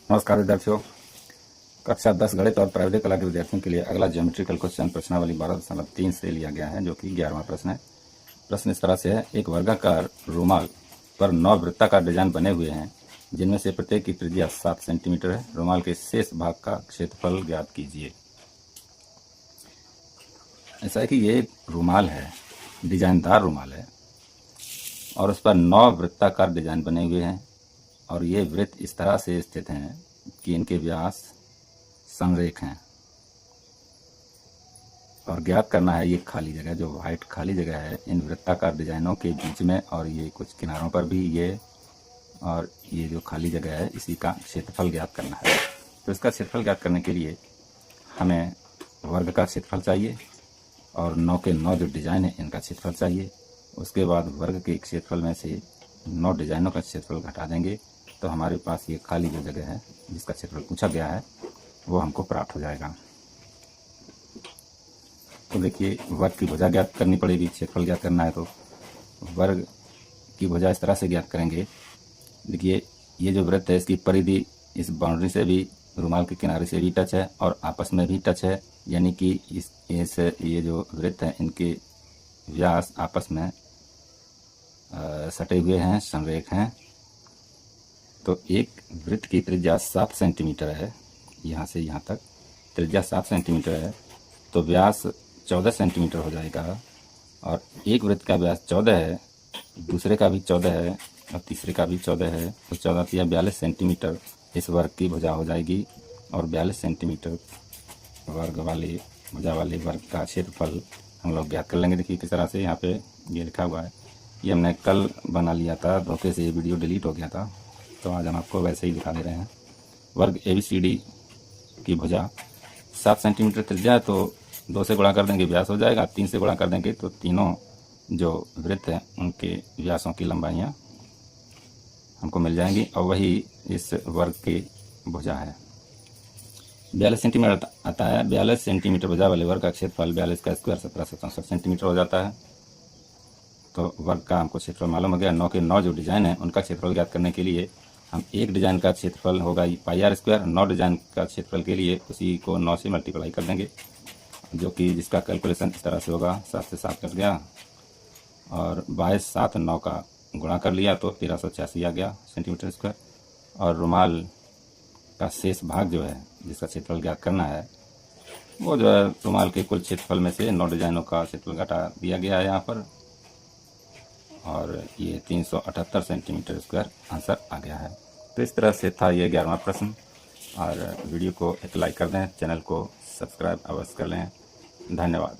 नमस्कार विद्यार्थियों। कक्षा 10 गणित और प्राइवेट कला के विद्यार्थियों के लिए अगला ज्योमेट्रिकल क्वेश्चन प्रश्नावली 12.3 से लिया गया है, जो कि 11वां प्रश्न है। प्रश्न इस तरह से है, एक वर्गाकार रुमाल पर 9 वृत्ताकार डिजाइन बने हुए हैं, जिनमें से प्रत्येक की त्रिज्या 7 सेंटीमीटर है। रुमाल के शेष भाग का क्षेत्रफल ज्ञात कीजिए। ऐसा है कि ये एक रुमाल है, डिजाइनदार रुमाल है, और उस पर 9 वृत्ताकार डिजाइन बने हुए हैं, और ये वृत्त इस तरह से स्थित हैं कि इनके व्यास संरेख हैं। और ज्ञात करना है ये खाली जगह, जो वाइट खाली जगह है इन वृत्ताकार डिजाइनों के बीच में, और ये कुछ किनारों पर भी ये, और ये जो खाली जगह है इसी का क्षेत्रफल ज्ञात करना है। तो इसका क्षेत्रफल ज्ञात करने के लिए हमें वर्ग का क्षेत्रफल चाहिए, और 9 के 9 जो डिजाइन है इनका क्षेत्रफल चाहिए। उसके बाद वर्ग के क्षेत्रफल में से 9 डिजाइनों का क्षेत्रफल घटा देंगे, तो हमारे पास ये खाली जो जगह है जिसका क्षेत्रफल पूछा गया है वो हमको प्राप्त हो जाएगा। तो देखिए, वर्ग की भुजा ज्ञात करनी पड़ेगी। क्षेत्रफल ज्ञात करना है तो वर्ग की भुजा इस तरह से ज्ञात करेंगे। देखिए, ये जो वृत्त है इसकी परिधि इस बाउंड्री से भी, रुमाल के किनारे से भी टच है, और आपस में भी टच है, यानी कि ये जो वृत्त है इनके व्यास आपस में सटे हुए हैं, संरेख हैं। तो एक वृत्त की त्रिज्या 7 सेंटीमीटर है, यहाँ से यहाँ तक त्रिज्या 7 सेंटीमीटर है, तो व्यास 14 सेंटीमीटर हो जाएगा। और एक वृत्त का व्यास 14 है, दूसरे का भी 14 है, और तीसरे का भी 14 है, तो 14 या 42 सेंटीमीटर इस वर्ग की भुजा हो जाएगी। और 42 सेंटीमीटर वर्ग वाले भुजा वाले वर्ग का क्षेत्रफल हम लोग ज्ञात कर लेंगे। देखिए किस तरह से यहाँ पे ये लिखा हुआ है। ये हमने कल बना लिया था, धोखे से ये वीडियो डिलीट हो गया था, तो आज हम आपको वैसे ही दिखा दे रहे हैं। वर्ग ABCD की भुजा 7 सेंटीमीटर त्रिज्या है, तो 2 से गुणा कर देंगे व्यास हो जाएगा, 3 से गुणा कर देंगे तो तीनों जो वृत्त हैं उनके व्यासों की लंबाइयाँ हमको मिल जाएंगी, और वही इस वर्ग की भुजा है। 42 सेंटीमीटर आता है। 42 सेंटीमीटर भुजा वाले वर्ग का क्षेत्रफल 42 का स्क्वायर 1764 सेंटीमीटर हो जाता है। तो वर्ग का हमको क्षेत्रफल मालूम हो गया। 9 के 9 जो डिजाइन है उनका क्षेत्रफल ज्ञात करने के लिए हम एक डिजाइन का क्षेत्रफल होगा πr²। 9 डिजाइन का क्षेत्रफल के लिए उसी को 9 से मल्टीप्लाई कर देंगे, जो कि जिसका कैलकुलेशन इस तरह से होगा। 7 से 7 कट गया, और 22 7 9 का गुणा कर लिया तो 1386 आ गया सेंटीमीटर स्क्वायर। और रुमाल का शेष भाग जो है जिसका क्षेत्रफल ज्ञात करना है, वो जो है रुमाल के कुल क्षेत्रफल में से 9 डिजाइनों का क्षेत्रफल घटा दिया गया है यहाँ पर, और ये 378 सेंटीमीटर स्क्वायर आंसर आ गया है। तो इस तरह से था ये 11वां प्रश्न। और वीडियो को एक लाइक कर दें, चैनल को सब्सक्राइब अवश्य कर लें। धन्यवाद।